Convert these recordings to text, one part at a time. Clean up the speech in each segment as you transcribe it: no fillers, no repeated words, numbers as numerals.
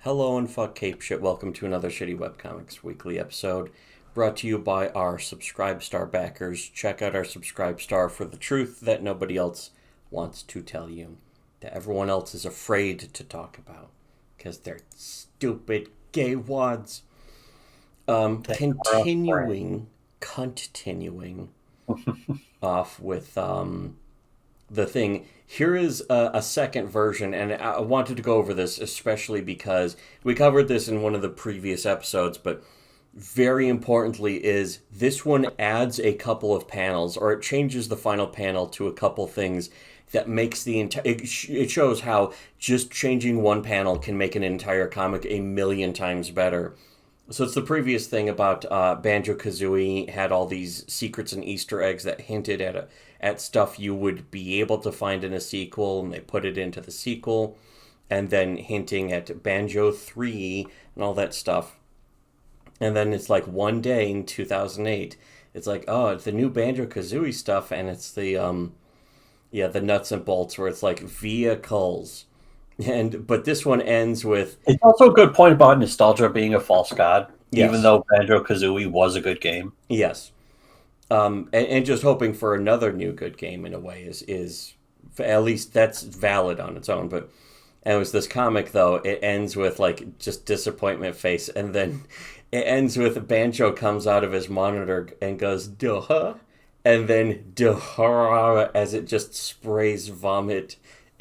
Hello and fuck cape shit. Welcome to another Shittywebcomics Weekly episode brought to you by our Subscribe Star backers. Check out our Subscribe Star for the truth that nobody else wants to tell you, that everyone else is afraid to talk about because they're stupid gay wads. Continuing off with the thing. Here is a second version, and I wanted to go over this especially because we covered this in one of the previous episodes, but very importantly is this one adds a couple of panels, or it changes the final panel to a couple things that makes the entire... It shows how just changing one panel can make an entire comic a million times better. So it's the previous thing about Banjo-Kazooie had all these secrets and Easter eggs that hinted at stuff you would be able to find in a sequel, and they put it into the sequel, and then hinting at Banjo 3 and all that stuff. And then it's like one day in 2008, it's like, oh, it's the new Banjo-Kazooie stuff, and it's the the nuts and bolts where it's like vehicles. But this one ends with... It's also a good point about nostalgia being a false god, Yes. even though Banjo-Kazooie was a good game. Yes. And just hoping for another new good game in a way is at least that's valid on its own. But and it was this comic though. It ends with like just disappointment face, and then it ends with Banjo comes out of his monitor and goes duh, and then duh as it just sprays vomit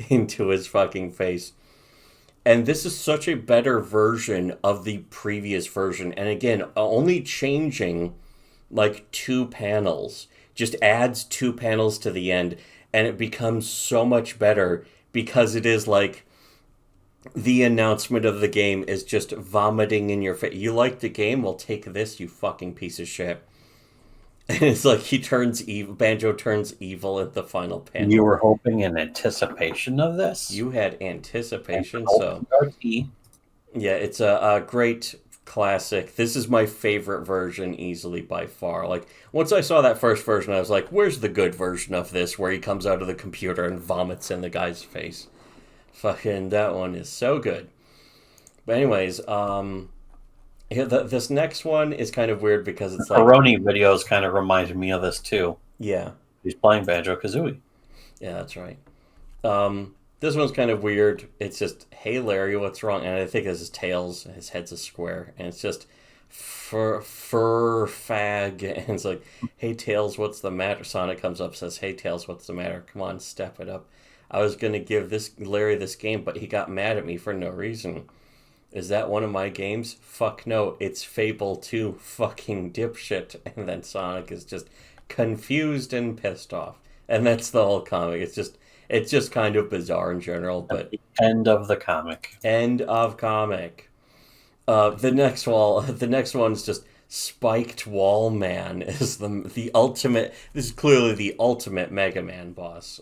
into his fucking face. And this is such a better version of the previous version. And again, only changing like two panels just adds two panels to the end, and it becomes so much better because it is like the announcement of the game is just vomiting in your face. You like the game? Well, take this, you fucking piece of shit. And it's like he turns evil. Banjo turns evil at the final panel. You were hoping in anticipation of this? You had anticipation, so... Yeah, it's a great classic. This is my favorite version easily by far. Like, once I saw that first version, I was like, where's the good version of this where he comes out of the computer and vomits in the guy's face? Fucking, that one is so good. But anyways, this next one is kind of weird because it's like... Peroni videos kind of reminded me of this too. Yeah. He's playing Banjo-Kazooie. Yeah, that's right. This one's kind of weird. It's just, hey Larry, what's wrong? And I think this is Tails. His head's a square. And it's just, fur fag. And it's like, hey Tails, what's the matter? Sonic comes up and says, hey Tails, what's the matter? Come on, step it up. I was going to give this Larry this game, but he got mad at me for no reason. Is that one of my games? Fuck no, it's Fable 2, fucking dipshit. And then Sonic is just confused and pissed off. And that's the whole comic. It's just kind of bizarre in general, but... At the end of the comic. End of comic. The next one's just Spiked Wall Man is the ultimate... This is clearly the ultimate Mega Man boss.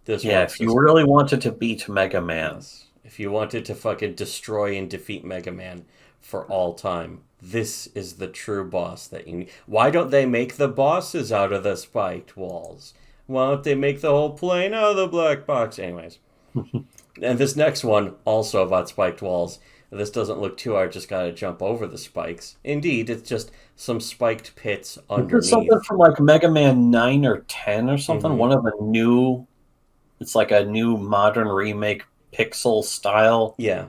If you really wanted to beat Mega Man... Yes. If you wanted to fucking destroy and defeat Mega Man for all time, this is the true boss that you need. Why don't they make the bosses out of the spiked walls? Why don't they make the whole plane out of the black box? Anyways. And this next one, also about spiked walls. This doesn't look too hard, just gotta jump over the spikes. Indeed, it's just some spiked pits underneath. It's something from like Mega Man 9 or 10 or something. Mm-hmm. One of the new... It's like a new modern remake pixel style. Yeah.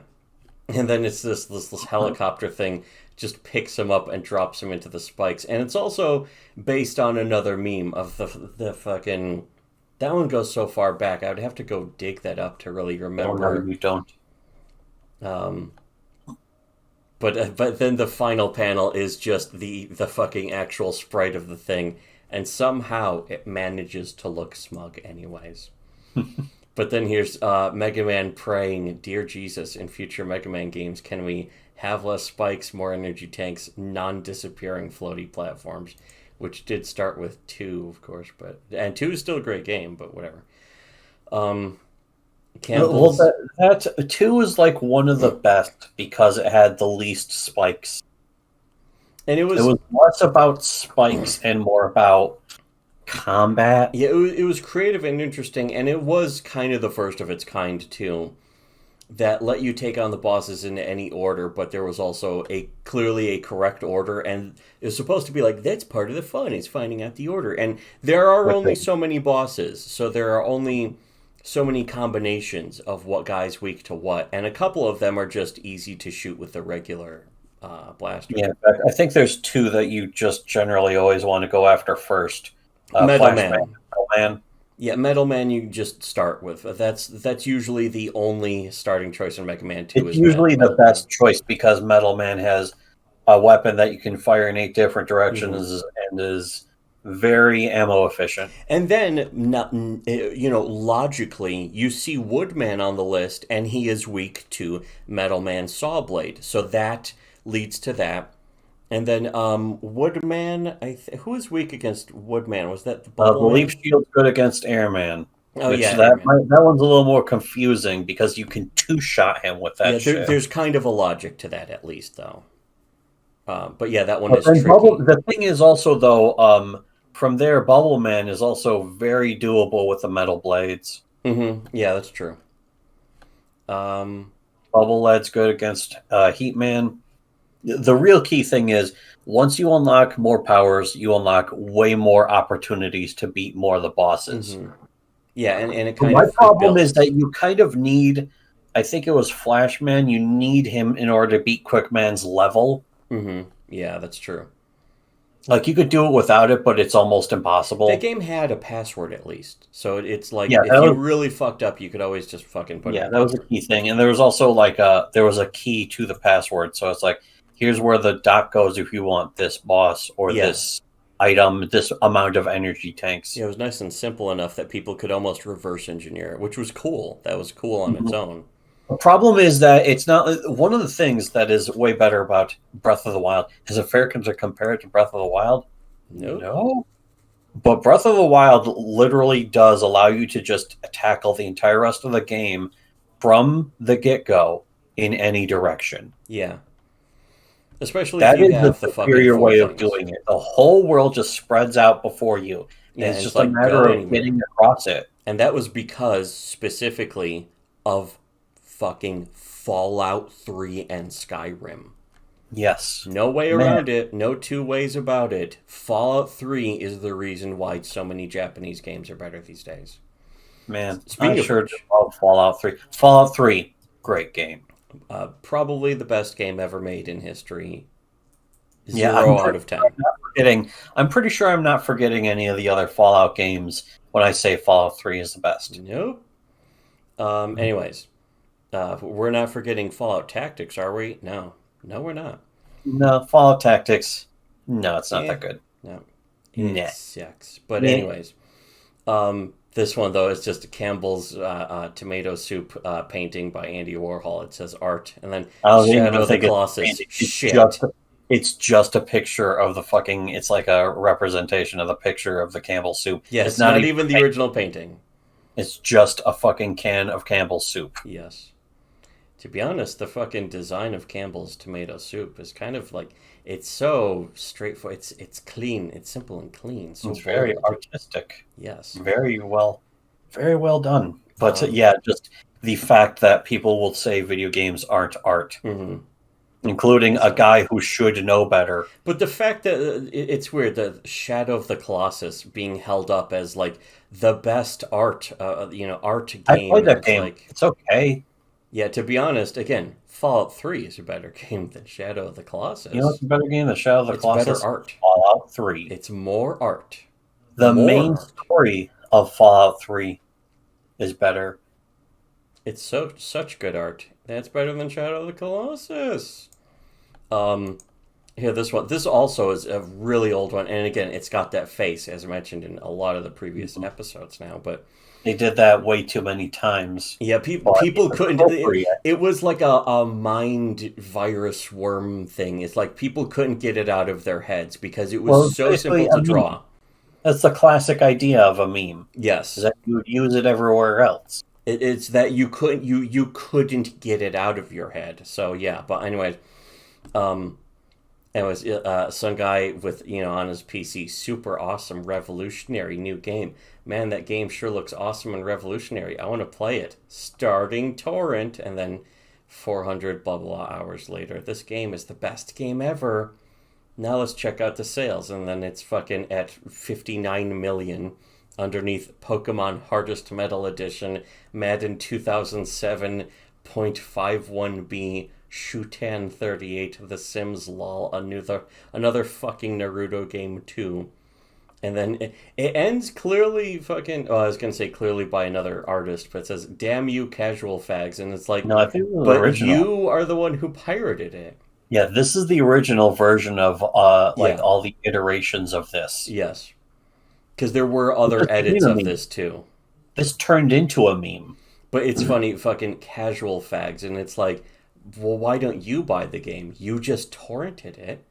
And then it's this helicopter thing just picks him up and drops him into the spikes. And it's also based on another meme of the fucking... That one goes so far back, I would have to go dig that up to really remember. No, you don't. But then the final panel is just the fucking actual sprite of the thing. And somehow it manages to look smug anyways. But then here's Mega Man praying, Dear Jesus, in future Mega Man games, can we have less spikes, more energy tanks, non-disappearing floaty platforms? Which did start with 2, of course, and 2 is still a great game, but whatever. That 2 is like one of the best because it had the least spikes. And it was less about spikes and more about combat. Yeah, it was creative and interesting, and it was kind of the first of its kind, too. that let you take on the bosses in any order, but there was also clearly a correct order, and it was supposed to be like that's part of the fun is finding out the order. And there are only so many bosses, so there are only so many combinations of what guy's weak to what, and a couple of them are just easy to shoot with the regular blaster. Yeah, in fact, I think there's two that you just generally always want to go after first. Metal Flash Man. Metal Man. Yeah, Metal Man you just start with. That's usually the only starting choice in Mega Man 2 It's is usually the Metal best Man. choice because Metal Man has a weapon that you can fire in 8 different Mm-hmm. directions and is very ammo efficient. And then, logically, you see Woodman on the list, and he is weak to Metal Man Sawblade. So that leads to that. And then Woodman, who is weak against Woodman? Was that the The Bubble leaf Man? shield's good against Airman, Oh which yeah, Airman. that one's a little more confusing because you can two-shot him with Yeah, that shit. there's kind of a logic to that at least, though. But yeah, that one But is then tricky. the thing is also though, from there, Bubble Man is also very doable with the metal blades. Yeah, that's true. Um, Bubble Lead's good against Heat Man. The real key thing is once you unlock more powers, you unlock way more opportunities to beat more of the bosses. mhm. Yeah, and it kind My of it problem is that builds. you kind of need, I think it was Flashman, you need him in order to beat Quickman's level. Yeah, that's true. Like you could do it without it, but it's almost That impossible. game had a password at least, so it's like Yeah, if you really fucked up, you could always just fucking put in a that was a password. key thing. And there was also like there was a key to the password. So it's like, here's where the dot goes if you want this boss or Yeah, this item, this amount of energy tanks. yeah, it was nice and simple enough that people could almost reverse engineer it, which was cool. That was cool on its Mhm. own. The problem is that it's not one of the things that is way better about Breath of the Wild. Is it fair to compare it to Breath of the Wild? Nope. No. But Breath of the Wild literally does allow you to just tackle the entire rest of the game from the get go in any direction. Yeah, especially if That you is the have the fucking superior four way of things. doing it. The whole world just spreads out before you, and Yeah, it's and it's just a like matter go of getting anywhere. across it. And that was because specifically of fucking Fallout 3 and Skyrim. Yes. No way Man, around it, no two ways about it. Fallout 3 is the reason why so many Japanese games are better these days. man, I Speaking of sure do which, love Fallout 3. Fallout 3, great game. probably the best game ever made in history. Yeah, 0 out of 10. I'm pretty sure I'm not forgetting any of the other Fallout games when I say Fallout 3 is the best. Nope. Anyways, we're not forgetting Fallout Tactics, are we? No. No, we're not. No, Fallout Tactics. No, it's not Yeah. that good. No. It Nah. sucks. But Yeah. anyways, this one though is just Campbell's tomato soup painting by Andy Warhol. It says art, and then I don't Shadow even of the think it's Colossus. painting. Shit. It's just a picture of the fucking. It's like a representation of the picture of the Campbell soup. It's Yes, not not even even the paint. original painting. It's just a fucking can of Campbell soup. Yes. To be honest, the fucking design of Campbell's tomato soup is kind of like it's so straightforward. It's clean. It's simple and clean. So It's very bold. artistic. Yes. Very well done. But Um. yeah, just the fact that people will say video games aren't art, hmm including It's a not. guy who should know better. But the fact that it's weird, the Shadow of the Colossus being held up as like the best art, art I game, played and that it's game. like, It's okay. yeah, to be honest, again, Fallout 3 is a better game than Shadow of the You know what's Colossus. a better game than Shadow of the It's better Colossus? art. Fallout 3. It's more art. The More main art. story of Fallout 3 is better. It's such good art. That's better than Shadow of the Colossus. Um, Here, this one. This also is a really old one, and again, it's got that face, as mentioned in a lot of the previous Mhm. episodes now. But They did that way too many times, yeah, but people it's couldn't. appropriate. It was like a mind virus worm thing. It's like people couldn't get it out of their heads because it was Well, so basically, simple a to meme. draw. That's the classic idea of a meme, is Yes, that you would use it everywhere else. it's that you couldn't get it out of your head. So yeah, but anyway, um, It was some guy with, on his PC, super awesome, revolutionary new game. Man, that game sure looks awesome and revolutionary. I want to play it. Starting torrent, and then 400 blah blah hours later, this game is the best game ever. Now let's check out the sales, and then it's fucking at 59 million underneath Pokemon Hardest Metal Edition, Madden 2007.51B, Shutan 38, The Sims LOL, another fucking Naruto game too. And then it ends clearly fucking. Oh, I was gonna say clearly by another artist, but it says "Damn you, casual fags," and it's like, No, I think it was but original. you are the one who pirated it. Yeah, this is the original version of like Yeah. all the iterations of this. Yes. Because there were It other just became edits a of meme. this too. This turned into a meme. But it's funny, fucking casual fags, and it's like, well, why don't you buy the game? You just torrented it.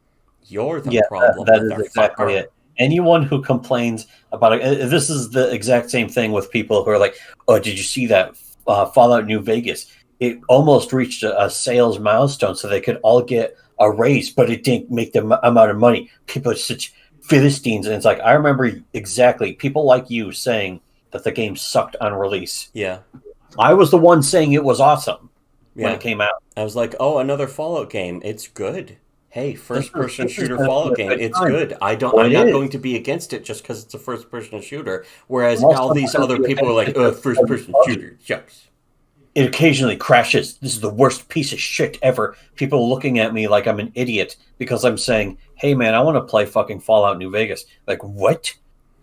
You're the Yeah, problem, that is exactly motherfucker. it. Anyone who complains about it, this is the exact same thing with people who are like, "Oh, did you see that Fallout New Vegas? It almost reached a sales milestone, so they could all get a raise, but it didn't make the amount of money." People are such philistines, and it's like I remember exactly people like you saying that the game sucked on release. Yeah, I was the one saying it was awesome when it yeah. came out. I was like, oh, another Fallout game. It's good. Hey, first person This is shooter going to be Fallout a game. good It's time. good. Well, I'm it not is. going to be against it just because it's a first person shooter. Whereas I'm all also not these going to other be people are against like, it oh, just first because person it loves shooter. Shucks. it occasionally crashes. This is the worst piece of shit ever. People looking at me like I'm an idiot because I'm saying, "Hey, man, I want to play fucking Fallout New Vegas." Like, what?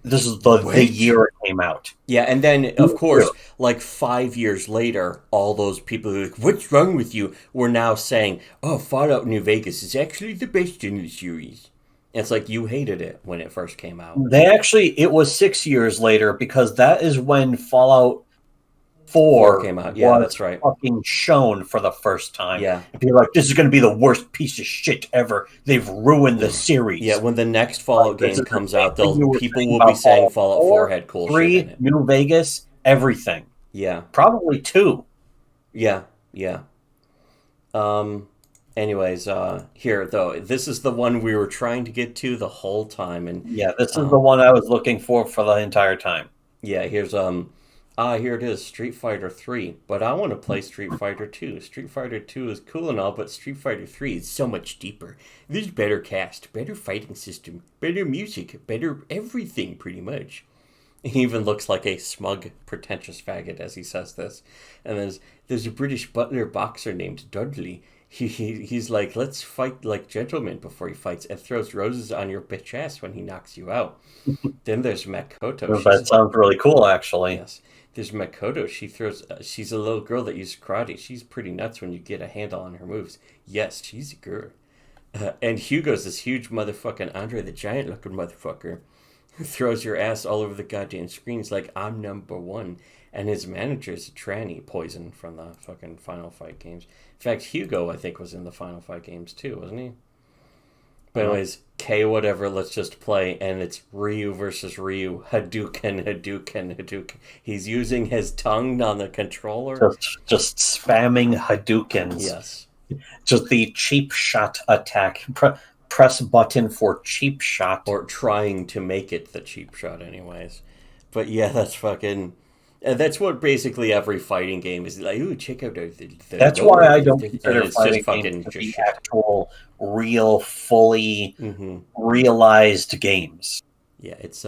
This is the What? year it came out. Yeah, and then The of year. course, like 5 years later, all those people who are like, "What's wrong with you?" were now saying, "Oh, Fallout New Vegas is actually the best in the series." And it's like you hated it when it first came out. They actually, it was 6 years later because that is when Fallout Four 4 came out. Yeah, was that's right. fucking shown for the first time. Yeah, And people are like, this is going to be the worst piece of shit ever. They've ruined the yeah. series. When the next Like, Fallout this game is the comes same out, thing they'll you were people saying will be about saying Fallout Fallout 4 4, had cool shit in 3, it. New Vegas, everything. Yeah, Probably 2. yeah, yeah. Um. Anyways, here though, this is the one we were trying to get to the whole time, and Yeah, this is the um, one I was looking for the entire time. yeah, here it is, Street Fighter 3, but I want to play Street Fighter 2. Street Fighter 2 is cool and all, but Street Fighter 3 is so much deeper. There's better cast, better fighting system, better music, better everything pretty much. He even looks like a smug, pretentious faggot as he says this. And there's a British butler boxer named Dudley. He's like, let's fight like gentlemen before he fights, and throws roses on your bitch ass when he knocks you out. Then there's Makoto. That sounds really cool, actually. Yes. There's Makoto. She's a little girl that uses karate. She's pretty nuts when you get a handle on her moves. Yes, she's a girl. And Hugo's this huge motherfucking Andre the Giant looking motherfucker who throws your ass all over the goddamn screens like I'm number one. And his manager's a tranny, Poison, from the fucking Final Fight games. In fact, Hugo, I think, was in the Final Fight games too, wasn't he? But Uh, anyways, K whatever, let's just play, and it's Ryu versus Ryu, Hadouken, Hadouken, Hadouken. He's using his tongue on the controller. just spamming Hadoukens. Yes. Just the cheap shot attack. Press button for cheap shot. Or trying to make it the cheap shot, anyways. But yeah, that's fucking. That's what basically every fighting game is like. Ooh, check out the That's lore. why I don't And consider it's just fighting games fucking to just be shit. actual, real, fully Mm-hmm. realized games. Yeah, it's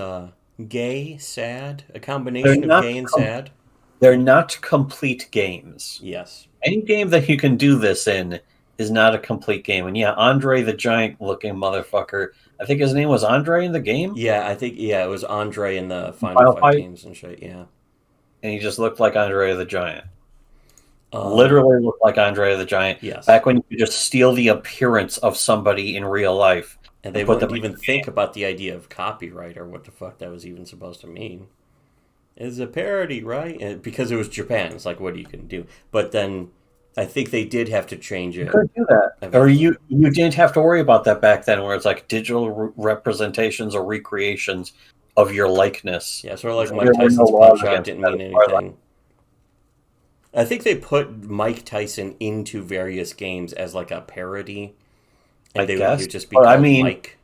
gay, sad, a They're combination of not gay and com- sad. they're not complete games. Yes. Any game that you can do this in is not a complete game. And yeah, Andre the Giant looking motherfucker. I think his name was Andre in the game. Yeah, I think it was Andre in the Final Final Fight Fight, games and shit. Yeah. and he just looked like Andre the Giant. Um. Literally looked like Andre the Giant. Yes. Back when you could just steal the appearance of somebody in real life And and they put them wouldn't in even your game. think about the idea of copyright or what the fuck that was even supposed to mean. It's a parody, right? And because it was Japan, it's like, what you can do? But then I think they did have to change You it could do that, or eventually. you didn't have to worry about that back then, where it's like digital representations or recreations of your likeness. Yeah, sort of like Mike There were no Tyson's laws Punch Out against didn't that mean as far as anything. I think they put Mike Tyson into various games as like a parody I and he guess. would just be But I called mean, Mike.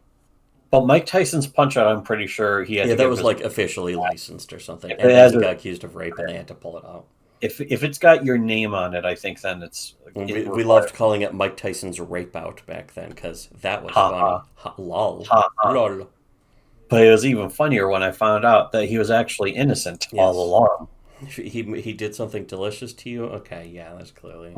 but Mike Tyson's Punch Out, I'm pretty sure he had Yeah, to that give was his. like officially licensed or something, If it and then has he a, got accused of rape, and they had to pull it out. if it's got your name on it, I think then it We requires. loved calling it Mike Tyson's Rape Out back then because that was Ha ha funny. Lol. ha ha. Lol. But it was even funnier when I found out that he was actually innocent all Yes. along. He did something delicious to you? Okay, yeah, that's clearly.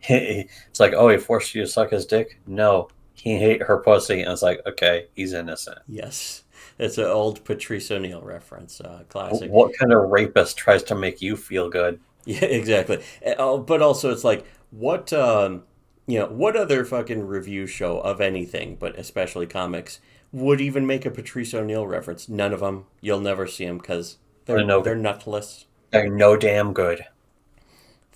It's like, oh, he forced you to suck his dick? No, he ate her pussy, and it's like, okay, he's innocent. Yes. It's an old Patrice O'Neill reference. Classic. What kind of rapist tries to make you feel good? Yeah, exactly. But also, it's like, what other fucking review show of anything, but especially comics, would even make a Patrice O'Neill reference? None of them. You'll never see them because they're nutless. They're no damn good.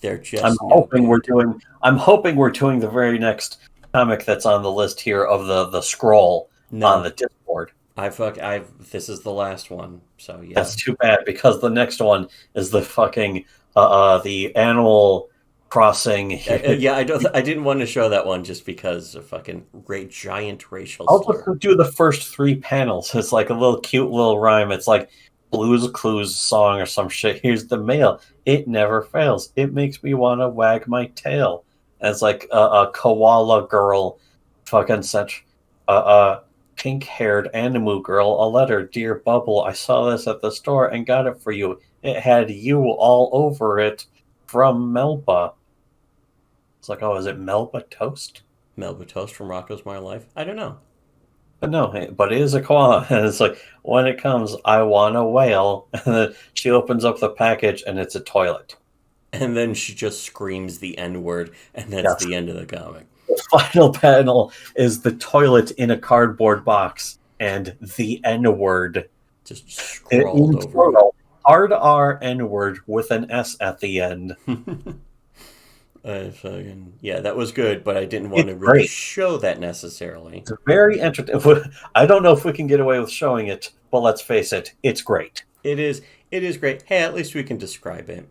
They're I'm just no hoping we're good. doing. I'm hoping we're doing the very next comic that's on the list here of the scroll on No, the Discord. This is the last one. So That's yeah. too bad because the next one is the fucking the Animal Crossing. Yeah, I didn't want to show that one just because of fucking great giant racial I'll slur. just do the first three panels. It's like a little cute little rhyme. It's like Blues Clues song or some shit. Here's the mail. It never fails. It makes me want to wag my tail. And it's like a koala girl fucking such a pink haired animal girl a letter. Dear Bubble, I saw this at the store and got it for you. It had you all over it from Melba. It's like, oh, is it Melba Toast? Melba Toast from Rocco's Modern Life. I don't know. But no, but it is a koala. And it's like, when it comes, I want a whale. And then she opens up the package and it's a toilet. And then she just screams the N word, and that's Yes. the end of the comic. The final panel is the toilet in a cardboard box and the N word. Just scrawled In over plural. Hard R N word with an S at the end. Yeah, that was good, but I didn't want It's to really great. show that necessarily. It's very entertaining. I don't know if we can get away with showing it, but let's face it, it's great. It is great. Hey, at least we can describe it.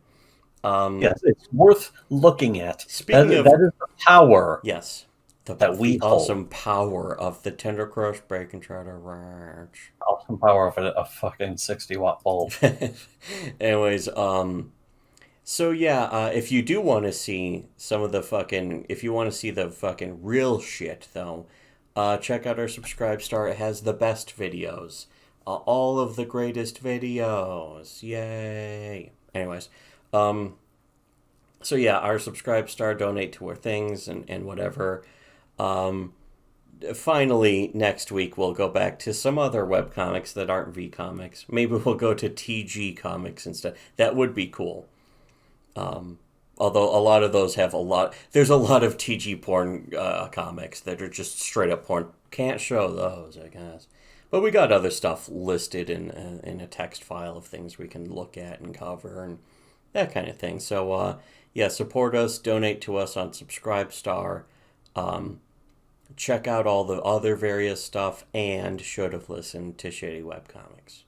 Yes, it's worth looking at. Speaking of that is the power yes, that we the awesome power of the Tender Crush Break and Try to Ranch. awesome power of a fucking 60-watt bulb. Anyways, so yeah, if you do want to see some of the fucking, if you want to see the fucking real shit though, check out our Subscribe Star. It has the best videos, all of the greatest videos. Yay! Anyways, so yeah, our Subscribe Star, donate to our things and whatever. Finally, next week we'll go back to some other webcomics that aren't V Comics. Maybe we'll go to TG Comics instead. That would be cool. Although a lot of those have there's a lot of TG porn comics that are just straight up porn. Can't show those, I guess. But we got other stuff listed in a text file of things we can look at and cover and that kind of thing. So yeah, support us, donate to us on Subscribestar. Check out all the other various stuff and should have listened to Shitty Webcomics.